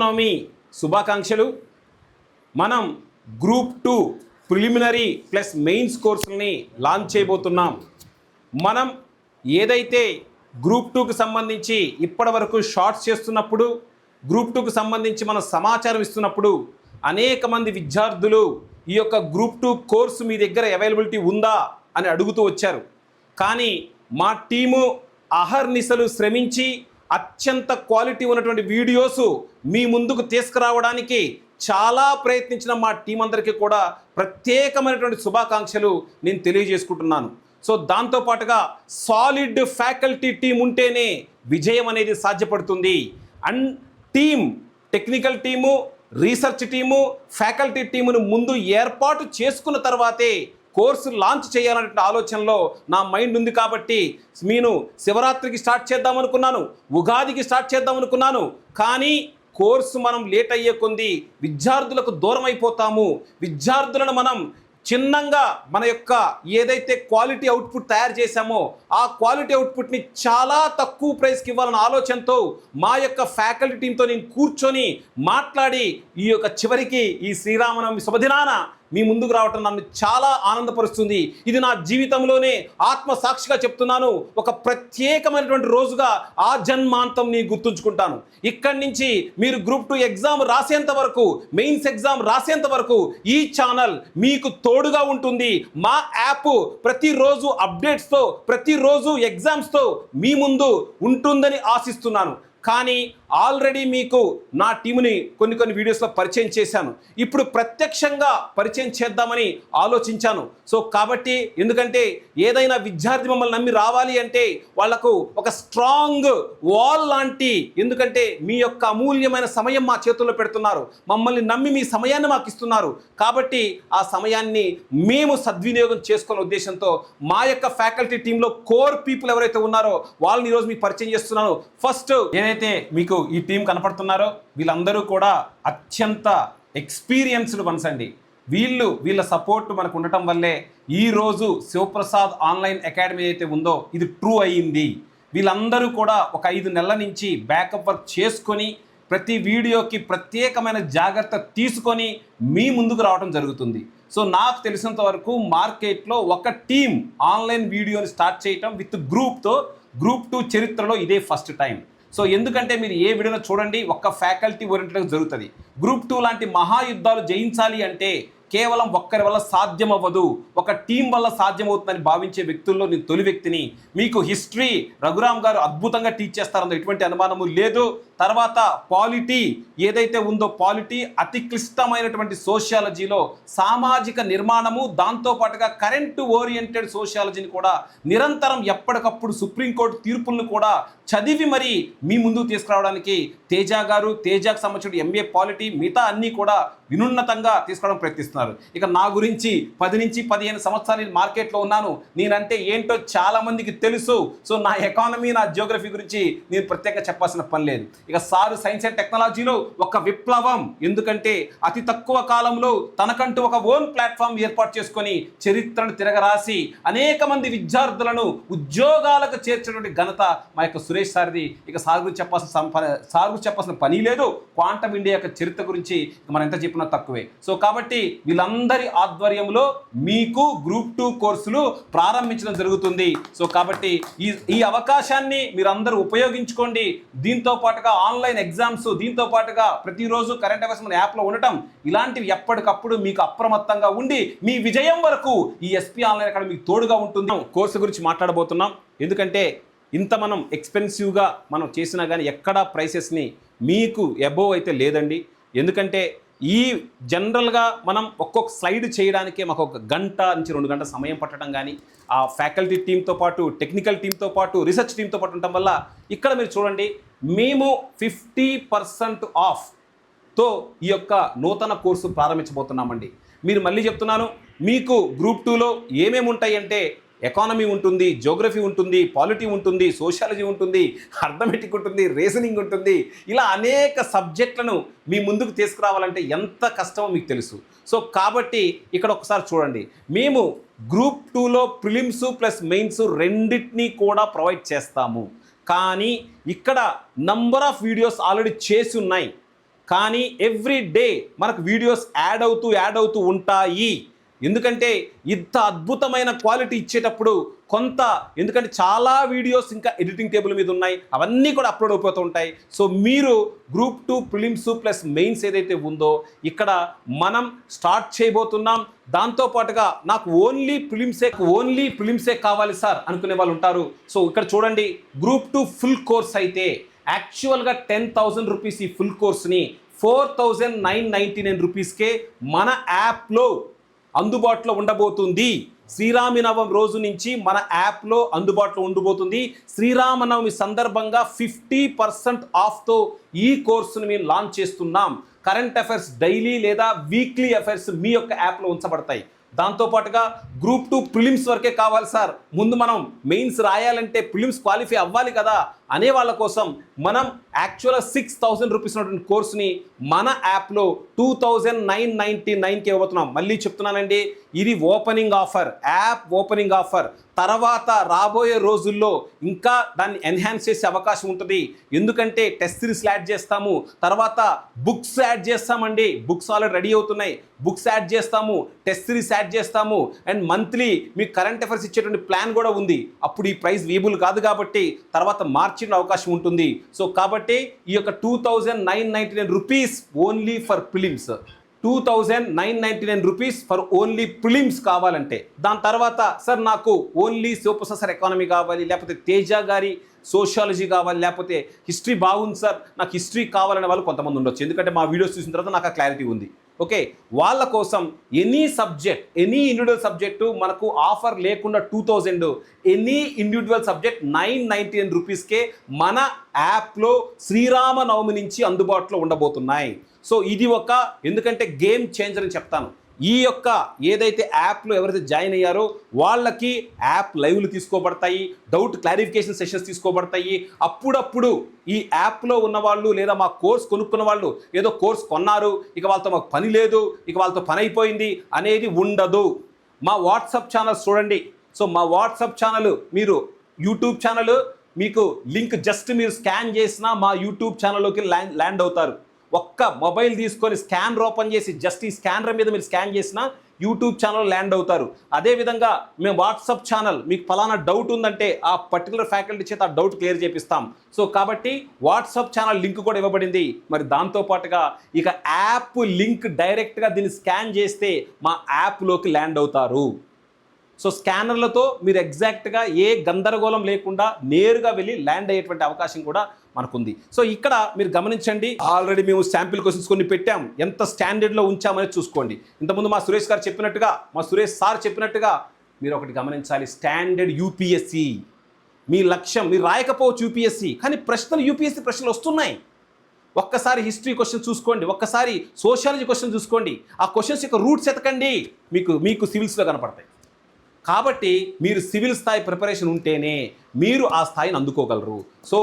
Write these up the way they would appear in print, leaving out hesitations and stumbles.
శ్రీరామనవమి శుభాకాంక్షలు. మనం group 2 preliminary plus mains కోర్సుల్ని లాంచ్ చేయబోతున్నాం. మనం ఏదైతే గ్రూప్ 2కి సంబంధించి ఇప్పటి వరకు షార్ట్స్ చేస్తున్నప్పుడు, గ్రూప్ 2కి సంబంధించి మనం సమాచారం ఇస్తున్నప్పుడు అనేక మంది విద్యార్థులు ఈ యొక్క గ్రూప్ 2 కోర్సు మీ దగ్గర అవైలబిలిటీ ఉందా అని అడుగుతూ వచ్చారు. కానీ మా టీము అహర్నిశలు శ్రమించి అత్యంత క్వాలిటీ ఉన్నటువంటి వీడియోస్ మీ ముందుకు తీసుకురావడానికి చాలా ప్రయత్నించిన మా టీం అందరికీ కూడా ప్రత్యేకమైనటువంటి శుభాకాంక్షలు నేను తెలియజేసుకుంటున్నాను. సో దాంతోపాటుగా సాలిడ్ ఫ్యాకల్టీ టీం ఉంటేనే విజయం అనేది సాధ్యపడుతుంది. And team, technical team, research team, faculty టీమును ముందు ఏర్పాటు చేసుకున్న తర్వాతే కోర్సు లాంచ్ చేయాలనే ఆలోచనలో నా మైండ్ ఉంది. కాబట్టి నేను శివరాత్రికి స్టార్ట్ చేద్దాం అనుకున్నాను, ఉగాదికి స్టార్ట్ చేద్దాం అనుకున్నాను. కానీ కోర్సు మనం లేట్ అయ్యే కొద్దీ విద్యార్థులకు దూరం అయిపోతాము. విద్యార్థులను మనం చిన్నంగా మన యొక్క ఏదైతే క్వాలిటీ అవుట్పుట్ తయారు చేశామో ఆ క్వాలిటీ అవుట్పుట్ని చాలా తక్కువ ప్రైస్కి ఇవ్వాలన్న ఆలోచనతో మా యొక్క ఫ్యాకల్టీ టీంతో నేను కూర్చొని మాట్లాడి ఈ యొక్క చివరికి ఈ శ్రీరామనవమి శుభదినాన మీ ముందుకు రావటం నన్ను చాలా ఆనందపరుస్తుంది. ఇది నా జీవితంలోనే ఆత్మసాక్షిగా చెప్తున్నాను, ఒక ప్రత్యేకమైనటువంటి రోజుగా ఆ జన్మాంతం నీ గుర్తుంచుకుంటాను. ఇక్కడి నుంచి మీరు గ్రూప్ 2 ఎగ్జామ్ రాసేంత వరకు, మెయిన్స్ ఎగ్జామ్ రాసేంత వరకు ఈ ఛానల్ మీకు తోడుగా ఉంటుంది. మా యాప్ ప్రతిరోజు అప్డేట్స్తో, ప్రతిరోజు ఎగ్జామ్స్తో మీ ముందు ఉంటుందని ఆశిస్తున్నాను. కానీ ఆల్రెడీ మీకు నా టీముని కొన్ని వీడియోస్లో పరిచయం చేశాను. ఇప్పుడు ప్రత్యక్షంగా పరిచయం చేద్దామని ఆలోచించాను. సో కాబట్టి ఎందుకంటే ఏదైనా విద్యార్థి మమ్మల్ని నమ్మి రావాలి అంటే వాళ్లకు ఒక స్ట్రాంగ్ వాల్ లాంటి, ఎందుకంటే మీ యొక్క అమూల్యమైన సమయం మా చేతుల్లో పెడుతున్నారు, మమ్మల్ని నమ్మి మీ సమయాన్ని మాకు ఇస్తున్నారు. కాబట్టి ఆ సమయాన్ని మేము సద్వినియోగం చేసుకునే ఉద్దేశంతో మా యొక్క ఫ్యాకల్టీ టీంలో కోర్ పీపుల్ ఎవరైతే ఉన్నారో వాళ్ళని ఈరోజు మీకు పరిచయం చేస్తున్నాను. ఫస్ట్ ఏదైతే మీకు ఈ టీం కనపడుతున్నారో వీళ్ళందరూ కూడా అత్యంత ఎక్స్పీరియన్స్డ్ వన్స్ అండి. వీళ్ళ సపోర్ట్ మనకు ఉండటం వల్లే ఈరోజు శివప్రసాద్ ఆన్లైన్ అకాడమీ అయితే ఉందో ఇది ట్రూ అయ్యింది. వీళ్ళందరూ కూడా ఒక 5 నెలల నుంచి బ్యాకప్ వర్క్ చేసుకొని ప్రతి వీడియోకి ప్రత్యేకమైన జాగ్రత్త తీసుకొని మీ ముందుకు రావడం జరుగుతుంది. సో నాకు తెలిసినంత వరకు మార్కెట్లో ఒక టీం ఆన్లైన్ వీడియోని స్టార్ట్ చేయటం విత్ గ్రూప్తో, గ్రూప్ 2 చరిత్రలో ఇదే ఫస్ట్ టైం. సో ఎందుకంటే మీరు ఏ వీడియోలో చూడండి ఒక్క ఫ్యాకల్టీ ఓరియంటెడ్గా జరుగుతుంది. గ్రూప్ 2 లాంటి మహాయుద్ధాలు జయించాలి అంటే కేవలం ఒక్కరి వల్ల సాధ్యం అవ్వదు, ఒక టీం వల్ల సాధ్యమవుతుందని భావించే వ్యక్తుల్లో నేను తొలి వ్యక్తిని. మీకు హిస్టరీ రఘురామ్ గారు అద్భుతంగా టీచ్ చేస్తారన్న ఎటువంటి అనుమానము లేదు. తర్వాత పాలిటీ ఏదైతే ఉందో, పాలిటీ అతి క్లిష్టమైనటువంటి సోషియాలజీలో సామాజిక నిర్మాణము, దాంతోపాటుగా కరెంటు ఓరియంటెడ్ సోషియాలజీని కూడా నిరంతరం ఎప్పటికప్పుడు సుప్రీంకోర్టు తీర్పులను కూడా చదివి మరి మీ ముందుకు తీసుకురావడానికి తేజకు సంబంధించిన ఎంఏ పాలిటీ మిగతా అన్నీ కూడా వినున్నతంగా తీసుకోవడం ప్రయత్నిస్తున్నారు. ఇక నా గురించి 10 నుంచి 15 సంవత్సరాలు మార్కెట్లో ఉన్నాను, నేనంటే ఏంటో చాలా మందికి తెలుసు. సో నా ఎకానమీ, నా జియోగ్రఫీ గురించి నేను ప్రత్యేకంగా చెప్పాల్సిన పని లేదు. ఇక సారు సైన్స్ అండ్ టెక్నాలజీలో ఒక విప్లవం, ఎందుకంటే అతి తక్కువ కాలంలో తనకంటూ ఒక ఓన్ ప్లాట్ఫామ్ ఏర్పాటు చేసుకొని చరిత్రను తిరగరాసి అనేక మంది విద్యార్థులను ఉద్యోగాలకు చేర్చినటువంటి ఘనత మా యొక్క సురేష్ సార్ది. ఇక సార్ గురించి చెప్పాల్సిన పని లేదు. క్వాంటమ్ ఇండియా యొక్క చరిత్ర గురించి మనం ఎంత చెప్పినా తక్కువే. సో కాబట్టి వీళ్ళందరి ఆధ్వర్యంలో మీకు గ్రూప్ 2 కోర్సులు ప్రారంభించడం జరుగుతుంది. సో కాబట్టి ఈ అవకాశాన్ని మీరందరూ ఉపయోగించుకోండి. దీంతో పాటుగా ఆన్లైన్ ఎగ్జామ్స్, దీంతో పాటుగా ప్రతిరోజు కరెంట్ అఫైర్స్ మన యాప్లో ఉండటం, ఇలాంటివి ఎప్పటికప్పుడు మీకు అప్రమత్తంగా ఉండి మీ విజయం వరకు ఈ ఎస్పీ ఆన్లైన్ అకాడమీ మీకు తోడుగా ఉంటుంది. కోర్సు గురించి మాట్లాడబోతున్నాం. ఎందుకంటే ఇంత మనం ఎక్స్పెన్సివ్గా మనం చేసినా కానీ ఎక్కడా ప్రైసెస్ని మీకు అబోవ్ అయితే లేదండి. ఎందుకంటే ఈ జనరల్గా మనం ఒక్కొక్క స్లైడ్ చేయడానికే మాకు 1 గంట నుంచి 2 గంటల సమయం పట్టడం, కానీ ఆ ఫ్యాకల్టీ టీంతో పాటు, టెక్నికల్ టీంతో పాటు, రీసెర్చ్ టీంతో పాటు ఉండటం వల్ల ఇక్కడ మీరు చూడండి మేము 50% ఆఫ్తో ఈ యొక్క నూతన కోర్సు ప్రారంభించబోతున్నామండి. మీరు మళ్ళీ చెప్తున్నాను, మీకు గ్రూప్ 2లో ఏమేమి ఉంటాయి అంటే ఎకానమీ ఉంటుంది, జియోగ్రఫీ ఉంటుంది, పాలిటీ ఉంటుంది, సోషియాలజీ ఉంటుంది, అర్థమెటిక్ ఉంటుంది, రీజనింగ్ ఉంటుంది. ఇలా అనేక సబ్జెక్టులను మీ ముందుకు తీసుకురావాలంటే ఎంత కష్టమో మీకు తెలుసు. సో కాబట్టి ఇక్కడ ఒకసారి చూడండి, మేము గ్రూప్ 2లో ప్రిలిమ్స్ ప్లస్ మెయిన్స్ రెండింటినీ కూడా ప్రొవైడ్ చేస్తాము. కానీ ఇక్కడ నంబర్ ఆఫ్ వీడియోస్ ఆల్రెడీ చేసి ఉన్నాయి. కానీ ఎవ్రీ డే మనకు వీడియోస్ యాడ్ అవుతూ ఉంటాయి. ఎందుకంటే ఇంత అద్భుతమైన క్వాలిటీ ఇచ్చేటప్పుడు కొంత, ఎందుకంటే చాలా వీడియోస్ ఇంకా ఎడిటింగ్ టేబుల్ మీద ఉన్నాయి, అవన్నీ కూడా అప్లోడ్ అయిపోతూ ఉంటాయి. సో మీరు గ్రూప్ 2 ప్రిలిమ్స్ ప్లస్ మెయిన్స్ ఏదైతే ఉందో ఇక్కడ మనం స్టార్ట్ చేయబోతున్నాం. దాంతోపాటుగా నాకు ఓన్లీ ప్రిలిమ్సే కావాలి సార్ అనుకునే వాళ్ళు ఉంటారు. సో ఇక్కడ చూడండి, గ్రూప్ 2 ఫుల్ కోర్స్ అయితే యాక్చువల్గా 10,000 రూపీస్ ఈ ఫుల్ కోర్స్ని 4,999 రూపీస్కే మన యాప్లో అందుబాటులో ఉండబోతుంది. శ్రీరామనవమి రోజు నుంచి మన యాప్లో అందుబాటులో ఉండబోతుంది. శ్రీరామనవమి సందర్భంగా 50% ఆఫ్తో ఈ కోర్సును మేము లాంచ్ చేస్తున్నాం. కరెంట్ అఫైర్స్ డైలీ లేదా వీక్లీ అఫైర్స్ మీ యొక్క యాప్లో ఉంచబడతాయి. దాంతోపాటుగా గ్రూప్ 2 ప్రిలిమ్స్ వరకే కావాలి సార్, ముందు మనం మెయిన్స్ రాయాలంటే ప్రిలిమ్స్ క్వాలిఫై అవ్వాలి కదా అనే వాళ్ళ కోసం మనం యాక్చువల్గా 6,000 రూపీస్ ఉన్నటువంటి కోర్సుని మన యాప్లో 2,999కి ఇవ్వబోతున్నాం. మళ్ళీ చెప్తున్నానండి, ఇది opening offer, app opening offer. తర్వాత రాబోయే రోజుల్లో ఇంకా దాన్ని ఎన్హాన్స్ చేసే అవకాశం ఉంటుంది. ఎందుకంటే టెస్ట్ సిరీస్ యాడ్ చేస్తాము, తర్వాత బుక్స్ యాడ్ చేస్తామండి. బుక్స్ ఆల్రెడీ రెడీ అవుతున్నాయి, బుక్స్ యాడ్ చేస్తాము, టెస్ట్ సిరీస్ యాడ్ చేస్తాము, అండ్ మంత్లీ మీకు కరెంట్ అఫైర్స్ ఇచ్చేటువంటి ప్లాన్ కూడా ఉంది. అప్పుడు ఈ ప్రైస్ వీబుల్ కాదు కాబట్టి తర్వాత మార్చిన అవకాశం ఉంటుంది. సో కాబట్టి ఈ యొక్క 2,999 rupees only for prelims, 2,999 rupees for only prelims కావాలంటే. దాని తర్వాత సార్ నాకు ఓన్లీ శివప్రసాద్ సార్ ఎకానమీ కావాలి, లేకపోతే తేజ గారి సోషియాలజీ కావాలి, లేకపోతే హిస్టరీ బాగుంది సార్ నాకు హిస్టరీ కావాలనే వాళ్ళు కొంతమంది ఉండొచ్చు. ఎందుకంటే మా వీడియోస్ చూసిన తర్వాత నాకు ఆ క్లారిటీ ఉంది. ఓకే, వాళ్ళ కోసం ఎనీ ఇండివిజువల్ సబ్జెక్టు మనకు ఆఫర్ లేకుండా 2,000, ఎనీ ఇండివిజువల్ సబ్జెక్ట్ 999 రూపీస్కే మన యాప్లో శ్రీరామనవమి నుంచి అందుబాటులో ఉండబోతున్నాయి. సో ఇది ఎందుకంటే గేమ్ చేంజర్ అని చెప్తాను. ఈ యొక్క ఏదైతే యాప్లో ఎవరైతే జాయిన్ అయ్యారో వాళ్ళకి యాప్ లైవ్లు తీసుకోబడతాయి, డౌట్ క్లారిఫికేషన్ సెషన్స్ తీసుకోబడతాయి. అప్పుడప్పుడు ఈ యాప్లో ఉన్నవాళ్ళు లేదా మా కోర్స్ కొనుక్కున్న వాళ్ళు ఏదో కోర్స్ కొన్నారు, ఇక వాళ్ళతో మాకు పని లేదు, ఇక వాళ్ళతో పని అయిపోయింది అనేది ఉండదు. మా వాట్సాప్ ఛానల్స్ చూడండి. సో మా వాట్సాప్ ఛానల్, మీరు యూట్యూబ్ ఛానల్, మీకు లింక్ జస్ట్ మీరు స్కాన్ చేసినా మా యూట్యూబ్ ఛానల్లోకి ల్యాండ్ అవుతారు. ఒక్క మొబైల్ తీసుకొని స్కానర్ ఓపెన్ చేసి జస్ట్ ఈ స్కానర్ మీద మీరు స్కాన్ చేసినా యూట్యూబ్ ఛానల్ ల్యాండ్ అవుతారు. అదేవిధంగా మేము వాట్సాప్ ఛానల్, మీకు ఫలానా డౌట్ ఉందంటే ఆ పర్టికులర్ ఫ్యాకల్టీ చేత ఆ డౌట్ క్లియర్ చేపిస్తాం. సో కాబట్టి వాట్సాప్ ఛానల్ లింక్ కూడా ఇవ్వబడింది. మరి దాంతోపాటుగా ఇక యాప్ లింక్ డైరెక్ట్గా దీన్ని స్కాన్ చేస్తే మా యాప్లోకి ల్యాండ్ అవుతారు. సో స్కానర్లతో మీరు ఎగ్జాక్ట్గా ఏ గందరగోళం లేకుండా నేరుగా వెళ్ళి ల్యాండ్ అయ్యేటువంటి అవకాశం కూడా మనకుంది. సో ఇక్కడ మీరు గమనించండి, ఆల్రెడీ మేము శాంపిల్ క్వశ్చన్స్ కొన్ని పెట్టాం, ఎంత స్టాండర్డ్లో ఉంచామనేది చూసుకోండి. ఇంతకుముందు మా సురేష్ సార్ చెప్పినట్టుగా మీరు ఒకటి గమనించాలి, స్టాండర్డ్ యూపీఎస్సి మీ లక్ష్యం. మీరు రాయకపోవచ్చు యూపీఎస్సి, కానీ యూపీఎస్సి ప్రశ్నలు వస్తున్నాయి. ఒక్కసారి హిస్టరీ క్వశ్చన్ చూసుకోండి, ఒక్కసారి సోషియాలజీ క్వశ్చన్ చూసుకోండి, ఆ క్వశ్చన్స్ యొక్క రూట్స్ ఎతకండి, మీకు సివిల్స్లో కనపడతాయి. కాబట్టి మీరు సివిల్ స్థాయి ప్రిపరేషన్ ఉంటేనే మీరు ఆ స్థాయిని అందుకోగలరు. సో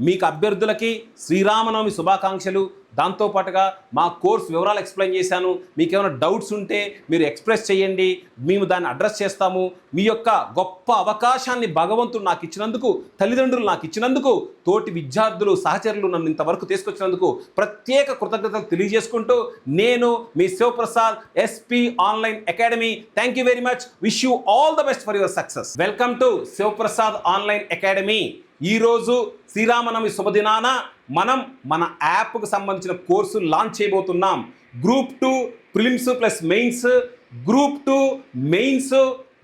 మీకు అభ్యర్థులకి శ్రీరామనవమి శుభాకాంక్షలు. దాంతోపాటుగా మా కోర్స్ వివరాలు ఎక్స్ప్లెయిన్ చేశాను. మీకు ఏమైనా డౌట్స్ ఉంటే మీరు ఎక్స్ప్రెస్ చేయండి, మేము దాన్ని అడ్రస్ చేస్తాము. మీ యొక్క గొప్ప అవకాశాన్ని భగవంతుడు నాకు ఇచ్చినందుకు, తల్లిదండ్రులు నాకు ఇచ్చినందుకు, తోటి విద్యార్థులు సహచరులు నన్ను ఇంతవరకు తీసుకొచ్చినందుకు ప్రత్యేక కృతజ్ఞతలు తెలియజేసుకుంటూ నేను మీ Sivaprasad SP online academy. Thank you very much. Wish you all the best for your success. Welcome to Sivaprasad online academy. ఈరోజు శ్రీరామనవమి శుభదినాన మనం మన యాప్కు సంబంధించిన కోర్సు లాంచ్ చేయబోతున్నాం. Group 2 prelims plus mains, group 2 mains,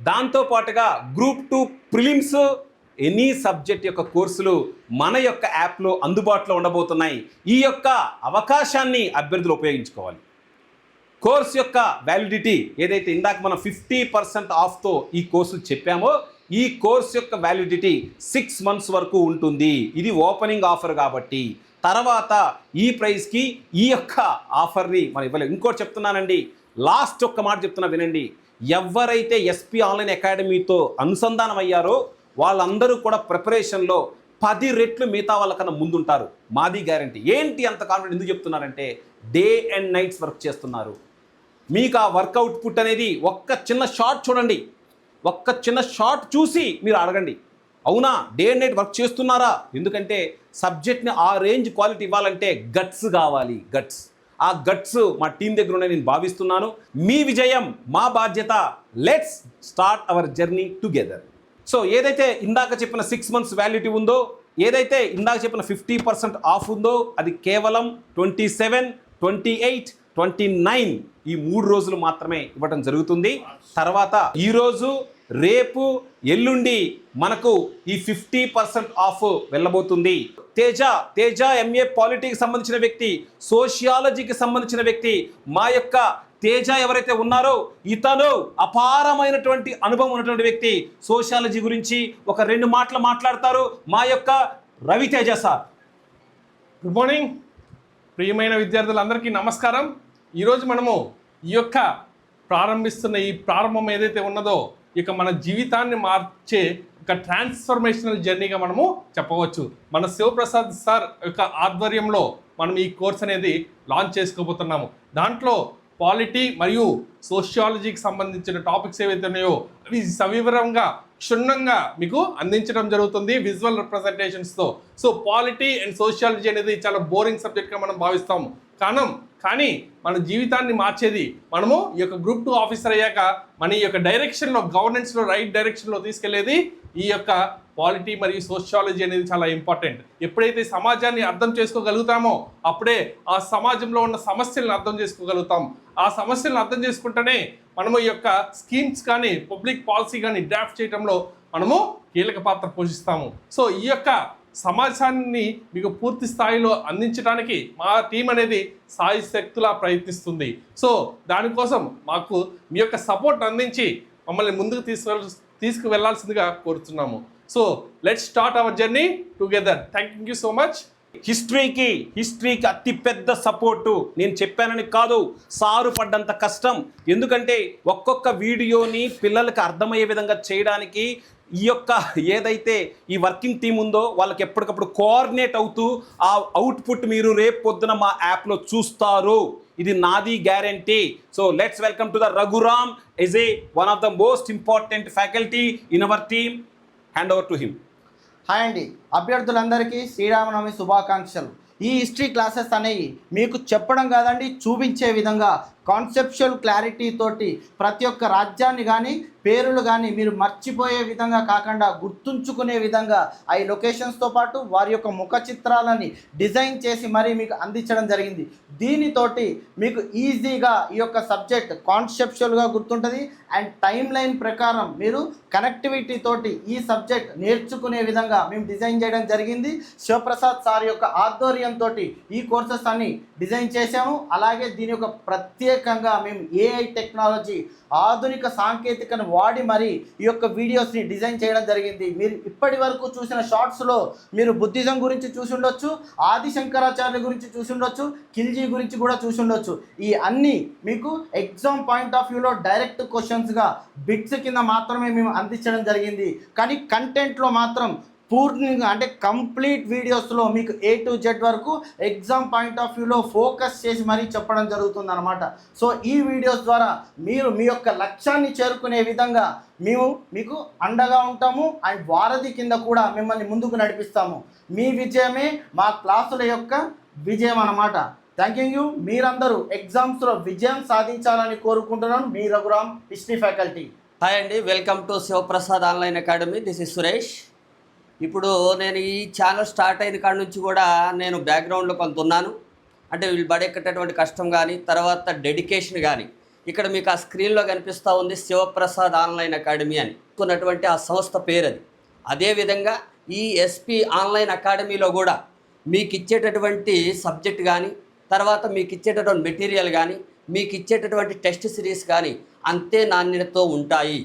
దాంతోపాటుగా గ్రూప్ 2 ప్రిలిమ్స్, ఎనీ సబ్జెక్ట్ యొక్క కోర్సులు మన యొక్క యాప్లో అందుబాటులో ఉండబోతున్నాయి. ఈ యొక్క అవకాశాన్ని అభ్యర్థులు ఉపయోగించుకోవాలి. కోర్స్ యొక్క వ్యాలిడిటీ ఏదైతే ఇందాక మనం 50% ఆఫ్తో ఈ కోర్సు చెప్పామో, ఈ కోర్స్ యొక్క వ్యాలిడిటీ 6 months వరకు ఉంటుంది. ఇది ఓపెనింగ్ ఆఫర్ కాబట్టి తర్వాత ఈ ప్రైస్కి ఈ యొక్క ఆఫర్ని మనం ఇవ్వలేము. ఇంకోటి చెప్తున్నానండి, లాస్ట్ ఒక్క మాట చెప్తున్నా వినండి. ఎవరైతే ఎస్పీ ఆన్లైన్ అకాడమీతో అనుసంధానం అయ్యారో వాళ్ళందరూ కూడా ప్రిపరేషన్లో 10 రెట్లు మిగతా వాళ్ళకన్నా ముందుంటారు. మాది గ్యారంటీ. ఏంటి అంత కాన్ఫిడెంట్ ఎందుకు చెప్తున్నారంటే, డే అండ్ నైట్స్ వర్క్ చేస్తున్నారు. మీకు ఆ వర్క్ అవుట్పుట్ అనేది ఒక్క చిన్న షార్ట్ చూడండి, ఒక్క చిన్న షార్ట్ చూసి మీరు అడగండి, అవునా డే అండ్ నైట్ వర్క్ చేస్తున్నారా? ఎందుకంటే సబ్జెక్ట్ని ఆ రేంజ్ క్వాలిటీ ఇవ్వాలంటే గట్స్ కావాలి. గట్స్ ఆ గట్స్ మా టీం దగ్గర ఉన్నాయి నేను భావిస్తున్నాను. మీ విజయం మా బాధ్యత. Let's start our journey together. So ఏదైతే ఇందాక చెప్పిన 6 months వ్యాలిడిటీ ఉందో, ఏదైతే ఇందాక చెప్పిన 50% ఆఫ్ ఉందో, అది కేవలం 27, 28, 29 ఈ 3 రోజులు మాత్రమే ఇవ్వడం జరుగుతుంది. తర్వాత ఈరోజు, రేపు, ఎల్లుండి మనకు ఈ 50% ఆఫ్ వెళ్ళబోతుంది. తేజ ఎంఏ పాలిటీకి సంబంధించిన వ్యక్తి, సోషియాలజీకి సంబంధించిన వ్యక్తి, మా యొక్క తేజ ఎవరైతే ఉన్నారో ఇతను అపారమైనటువంటి అనుభవం ఉన్నటువంటి వ్యక్తి. సోషియాలజీ గురించి ఒక 2 మాటలు మాట్లాడతారు మా యొక్క రవితేజ సార్. గుడ్ మార్నింగ్ ప్రియమైన విద్యార్థులందరికీ నమస్కారం. ఈరోజు మనము ఈ యొక్క ప్రారంభిస్తున్న ఈ ప్రారంభం ఏదైతే ఉన్నదో ఇక మన జీవితాన్ని మార్చే ఒక ట్రాన్స్ఫర్మేషనల్ జర్నీగా మనము చెప్పవచ్చు. మన శివప్రసాద్ సార్ యొక్క ఆధ్వర్యంలో మనం ఈ కోర్స్ అనేది లాంచ్ చేసుకోబోతున్నాము. దాంట్లో పాలిటీ మరియు సోషియాలజీకి సంబంధించిన టాపిక్స్ ఏవైతే ఉన్నాయో అవి సవివరంగా క్షుణ్ణంగా మీకు అందించడం జరుగుతుంది విజువల్ రిప్రజెంటేషన్స్తో. సో పాలిటీ అండ్ సోషియాలజీ అనేది చాలా బోరింగ్ సబ్జెక్ట్గా మనం భావిస్తాము. కానీ మన జీవితాన్ని మార్చేది మనము ఈ యొక్క గ్రూప్ 2 ఆఫీసర్ అయ్యాక మన ఈ యొక్క డైరెక్షన్లో, గవర్నెన్స్లో రైట్ డైరెక్షన్లో తీసుకెళ్లేది ఈ యొక్క పాలిటీ మరియు సోషియాలజీ అనేది చాలా ఇంపార్టెంట్. ఎప్పుడైతే సమాజాన్ని అర్థం చేసుకోగలుగుతామో అప్పుడే ఆ సమాజంలో ఉన్న సమస్యలను అర్థం చేసుకోగలుగుతాం. ఆ సమస్యలను అర్థం చేసుకుంటేనే మనము ఈ యొక్క స్కీమ్స్ కానీ పబ్లిక్ పాలసీ కానీ డ్రాఫ్ట్ చేయడంలో మనము కీలక పాత్ర పోషిస్తాము. సో ఈ యొక్క సమాజాన్ని మీకు పూర్తి స్థాయిలో అందించడానికి మా టీం అనేది సాయశక్తులా ప్రయత్నిస్తుంది. సో దానికోసం మాకు మీ యొక్క సపోర్ట్ అందించి మమ్మల్ని ముందుకు తీసుకువెళ్లాల్సిందిగా కోరుతున్నాము. So let's start our journey together. Thank you so much. హిస్టరీకి అతి పెద్ద సపోర్టు నేను చెప్పానని కాదు, సారు పడ్డంత కష్టం. ఎందుకంటే ఒక్కొక్క వీడియోని పిల్లలకి అర్థమయ్యే విధంగా చేయడానికి ఈ యొక్క ఏదైతే ఈ వర్కింగ్ టీం ఉందో వాళ్ళకి ఎప్పటికప్పుడు కోఆర్డినేట్ అవుతూ ఆ అవుట్పుట్ మీరు రేపు పొద్దున మా యాప్లో చూస్తారు. ఇది నాది guarantee. So let's welcome to the Raghuram is a one of the most important faculty in our team. Hand over to him. Hi అండి, అభ్యర్థులందరికీ శ్రీరామనవమి శుభాకాంక్షలు. ఈ హిస్టరీ క్లాసెస్ అనేవి మీకు చెప్పడం కాదండి, చూపించే విధంగా కాన్సెప్చువల్ క్లారిటీ తోటి ప్రతి ఒక్క రాజ్యాన్ని కానీ పేరులు కానీ మీరు మర్చిపోయే విధంగా కాకుండా గుర్తుంచుకునే విధంగా ఆ లొకేషన్స్తో పాటు వారి యొక్క ముఖ చిత్రాలని డిజైన్ చేసి మరీ మీకు అందించడం జరిగింది. దీనితోటి మీకు ఈజీగా ఈ యొక్క సబ్జెక్ట్ కాన్సెప్చువల్గా గుర్తుంటుంది అండ్ టైం లైన్ ప్రకారం మీరు కనెక్టివిటీ తోటి ఈ సబ్జెక్ట్ నేర్చుకునే విధంగా మేము డిజైన్ చేయడం జరిగింది. శివప్రసాద్ సార్ యొక్క ఆధ్వర్యంతో ఈ కోర్సెస్ అన్ని డిజైన్ చేశాము. అలాగే దీని యొక్క ప్రత్యేకంగా మేము ఏఐ టెక్నాలజీ ఆధునిక సాంకేతికను వాడి మరి ఈ యొక్క వీడియోస్ని డిజైన్ చేయడం జరిగింది. మీరు ఇప్పటి వరకు చూసిన షార్ట్స్లో మీరు బుద్ధిజం గురించి చూసి ఉండొచ్చు, ఆది శంకరాచార్య గురించి చూసి ఉండొచ్చు, ఖిల్జీ గురించి కూడా చూసి ఉండొచ్చు. ఈ అన్నీ మీకు ఎగ్జామ్ పాయింట్ ఆఫ్ వ్యూలో డైరెక్ట్ క్వశ్చన్స్గా బిట్స్ కింద మాత్రమే మేము అందించడం జరిగింది. కానీ కంటెంట్లో మాత్రం పూర్తిగా అంటే కంప్లీట్ వీడియోస్లో మీకు A to Z వరకు ఎగ్జామ్ పాయింట్ ఆఫ్ వ్యూలో ఫోకస్ చేసి మరీ చెప్పడం జరుగుతుంది అన్నమాట. సో ఈ వీడియోస్ ద్వారా మీరు మీ యొక్క లక్ష్యాన్ని చేరుకునే విధంగా మేము మీకు అండగా ఉంటాము అండ్ వారధి కింద కూడా మిమ్మల్ని ముందుకు నడిపిస్తాము. మీ విజయమే మా క్లాసుల యొక్క విజయం అన్నమాట. Thank you. మీరందరూ ఎగ్జామ్స్లో విజయం సాధించాలని కోరుకుంటున్నాను. మీ రఘురామ్, హిస్టరీ ఫ్యాకల్టీ. హాయ్ అండి, welcome to Sivaprasad online academy. This is Suresh. ఇప్పుడు నేను ఈ ఛానల్ స్టార్ట్ అయిన కాడ నుంచి కూడా నేను బ్యాక్గ్రౌండ్లో కొంత ఉన్నాను. అంటే వీళ్ళు పడేటటువంటి కష్టం కానీ తర్వాత డెడికేషన్ కానీ ఇక్కడ మీకు ఆ స్క్రీన్లో కనిపిస్తూ ఉంది శివప్రసాద్ ఆన్లైన్ అకాడమీ అని ఉన్నటువంటి ఆ సంస్థ పేరు అది. అదేవిధంగా ఈ ఎస్పీ ఆన్లైన్ అకాడమీలో కూడా మీకు ఇచ్చేటటువంటి సబ్జెక్ట్ కానీ తర్వాత మీకు ఇచ్చేటటువంటి మెటీరియల్ కానీ మీకు ఇచ్చేటటువంటి టెస్ట్ సిరీస్ కానీ అంతే నాణ్యతతో ఉంటాయి.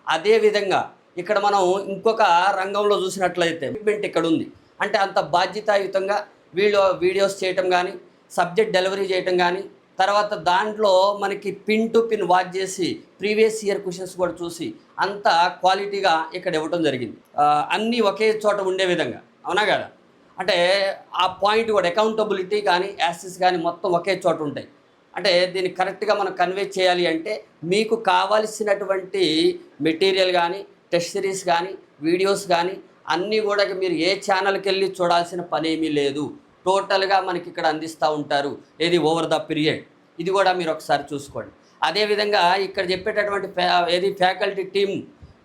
అదేవిధంగా ఇక్కడ మనం ఇంకొక రంగంలో చూసినట్లయితే ఎక్విప్మెంట్ ఇక్కడ ఉంది. అంటే అంత బాధ్యతాయుతంగా వీడియోస్ చేయటం కానీ సబ్జెక్ట్ డెలివరీ చేయటం కానీ తర్వాత దాంట్లో మనకి పిన్ టు పిన్ వాచ్ చేసి ప్రీవియస్ ఇయర్ క్వశ్చన్స్ కూడా చూసి అంత క్వాలిటీగా ఇక్కడ ఇవ్వటం జరిగింది. అన్నీ ఒకే చోట ఉండే విధంగా, అవునా కదా? అంటే ఆ పాయింట్ కూడా అకౌంటబిలిటీ కానీ యాక్సెస్ కానీ మొత్తం ఒకే చోట ఉంటాయి. అంటే దీన్ని కరెక్ట్గా మనం కన్వే చేయాలి అంటే మీకు కావాల్సినటువంటి మెటీరియల్ కానీ టెస్ట్ సిరీస్ కానీ వీడియోస్ కానీ అన్నీ కూడా మీరు ఏ ఛానల్కి వెళ్ళి చూడాల్సిన పని ఏమీ లేదు. టోటల్గా మనకి ఇక్కడ అందిస్తూ ఉంటారు. ఏది ఓవర్ ద పీరియడ్, ఇది కూడా మీరు ఒకసారి చూసుకోండి. అదేవిధంగా ఇక్కడ చెప్పేటటువంటి ఫ్యాకల్టీ టీం,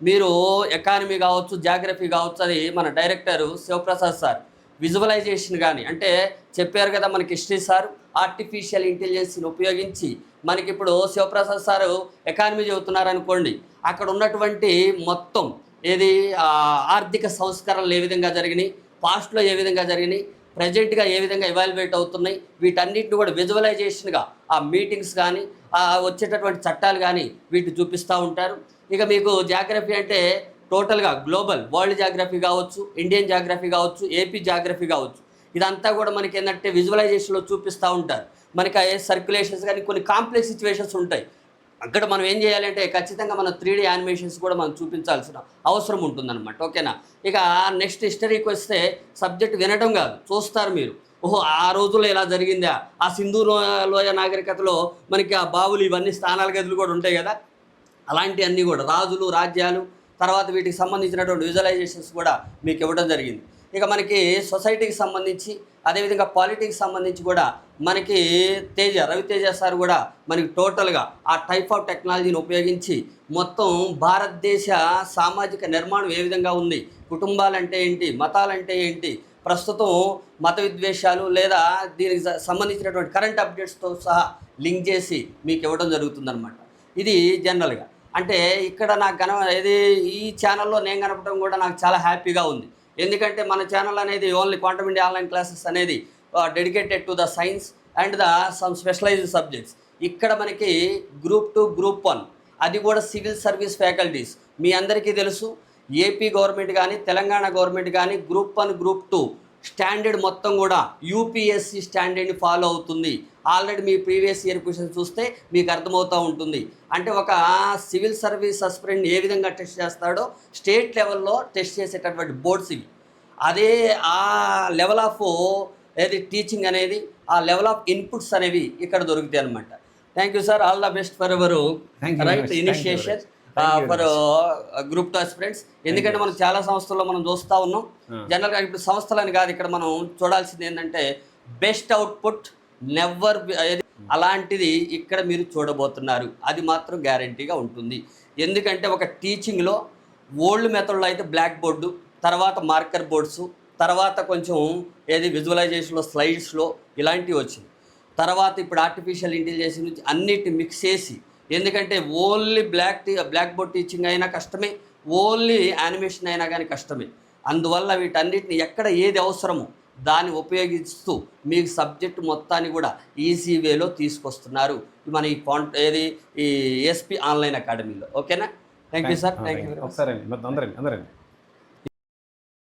మీరు ఎకానమీ కావచ్చు, జాగ్రఫీ కావచ్చు, అది మన డైరెక్టర్ శివప్రసాద్ సార్ విజువలైజేషన్ కానీ, అంటే చెప్పారు కదా మనకి హిస్టరీ సార్ ఆర్టిఫిషియల్ ఇంటెలిజెన్స్ని ఉపయోగించి మనకి ఇప్పుడు శివప్రసాద్ సారు ఎకానమీ చెబుతున్నారు అనుకోండి, అక్కడ ఉన్నటువంటి మొత్తం ఆర్థిక సంస్కరణలు ఏ విధంగా జరిగినాయి, పాస్ట్లో ఏ విధంగా జరిగినాయి, ప్రజెంట్గా ఏ విధంగా ఎవాల్యుయేట్ అవుతున్నాయి, వీటన్నిటిని కూడా విజువలైజేషన్గా ఆ మీటింగ్స్ కానీ వచ్చేటటువంటి చట్టాలు కానీ వీటిని చూపిస్తూ ఉంటారు. ఇక మీకు జాగ్రఫీ అంటే టోటల్గా గ్లోబల్ వరల్డ్ జాగ్రఫీ కావచ్చు, ఇండియన్ జాగ్రఫీ కావచ్చు, ఏపీ జాగ్రఫీ కావచ్చు, ఇదంతా కూడా మనకి ఏంటంటే విజువలైజేషన్లో చూపిస్తూ ఉంటారు. మనకి సర్క్యులేషన్స్ కానీ కొన్ని కాంప్లెక్స్ సిచ్యువేషన్స్ ఉంటాయి. అక్కడ మనం ఏం చేయాలంటే ఖచ్చితంగా మనం 3D యానిమేషన్స్ కూడా మనం చూపించాల్సిన అవసరం ఉంటుందన్నమాట. ఓకేనా? ఇక నెక్స్ట్ హిస్టరీకి వస్తే సబ్జెక్ట్ వినడం కాదు, చూస్తారు మీరు. ఓహో, ఆ రోజుల్లో ఇలా జరిగిందా, ఆ సింధు లోయ నాగరికతలో మనకి ఆ బావులు ఇవన్నీ స్థానాల గదులు కూడా ఉంటాయి కదా, అలాంటివన్నీ కూడా రాజులు, రాజ్యాలు, తర్వాత వీటికి సంబంధించినటువంటి విజువలైజేషన్స్ కూడా మీకు ఇవ్వడం జరిగింది. ఇక మనకి సొసైటీకి సంబంధించి, అదేవిధంగా పాలిటిక్స్ సంబంధించి కూడా మనకి రవితేజ సార్ కూడా మనకి టోటల్గా ఆ టైప్ ఆఫ్ టెక్నాలజీని ఉపయోగించి మొత్తం భారతదేశ సామాజిక నిర్మాణం ఏ విధంగా ఉంది, కుటుంబాలంటే ఏంటి, మతాలంటే ఏంటి, ప్రస్తుతం మత విద్వేషాలు లేదా దీనికి సంబంధించినటువంటి కరెంట్ అప్డేట్స్తో సహా లింక్ చేసి మీకు ఇవ్వడం జరుగుతుందన్నమాట. ఇది జనరల్గా. అంటే ఇక్కడ నాకు ఈ ఛానల్లో నేను కనపడడం కూడా నాకు చాలా హ్యాపీగా ఉంది. ఎందుకంటే మన ఛానల్ అనేది only quantum India online classes అనేది dedicated to the science and some specialised subjects. ఇక్కడ మనకి గ్రూప్ 2, గ్రూప్ 1, అది కూడా సివిల్ సర్వీస్ ఫ్యాకల్టీస్. మీ అందరికీ తెలుసు, ఏపీ గవర్నమెంట్ కానీ తెలంగాణ గవర్నమెంట్ కానీ గ్రూప్ 1, గ్రూప్ 2 స్టాండర్డ్ మొత్తం కూడా యూపీఎస్సీ స్టాండర్డ్ని ఫాలో అవుతుంది. ఆల్రెడీ మీ ప్రీవియస్ ఇయర్ క్వశ్చన్ చూస్తే మీకు అర్థమవుతూ ఉంటుంది. అంటే ఒక సివిల్ సర్వీస్ అస్పిరెంట్ ఏ విధంగా టెస్ట్ చేస్తాడో స్టేట్ లెవెల్లో టెస్ట్ చేసేటటువంటి బోర్డ్స్ ఇవి. అదే ఆ లెవెల్ ఆఫ్ టీచింగ్ అనేది, ఆ లెవెల్ ఆఫ్ ఇన్పుట్స్ అనేవి ఇక్కడ దొరుకుతాయి అనమాట. Thank you sir, all the best for hour right initiation for group 2 aspirants. ఎందుకంటే మనం చాలా సంస్థల్లో మనం చూస్తూ ఉన్నాం. జనరల్గా ఇప్పుడు సంస్థలని కాదు, ఇక్కడ మనం చూడాల్సింది ఏంటంటే బెస్ట్ అవుట్పుట్ నెవర్, అలాంటిది ఇక్కడ మీరు చూడబోతున్నారు. అది మాత్రం గ్యారంటీగా ఉంటుంది. ఎందుకంటే ఒక టీచింగ్లో ఓల్డ్ మెథడ్లో అయితే బ్లాక్ బోర్డు, తర్వాత మార్కర్ బోర్డ్స్, తర్వాత కొంచెం విజువలైజేషన్లో స్లైడ్స్లో ఇలాంటివి వచ్చింది. తర్వాత ఇప్పుడు ఆర్టిఫిషియల్ ఇంటెలిజెన్స్ నుంచి అన్నిటి మిక్స్ చేసి, ఎందుకంటే ఓన్లీ బ్లాక్ బోర్డ్ టీచింగ్ అయినా కష్టమే, ఓన్లీ యానిమేషన్ అయినా కానీ కష్టమే. అందువల్ల వీటన్నిటిని ఎక్కడ ఏది అవసరమో దాన్ని ఉపయోగిస్తూ మీకు సబ్జెక్ట్ మొత్తాన్ని కూడా ఈజీ వేలో తీసుకొస్తున్నారు మన ఈ ఎస్పీ ఆన్లైన్ అకాడమీలో. ఓకేనా? Thank you sir. Thank you. ఒకసారి అందరండి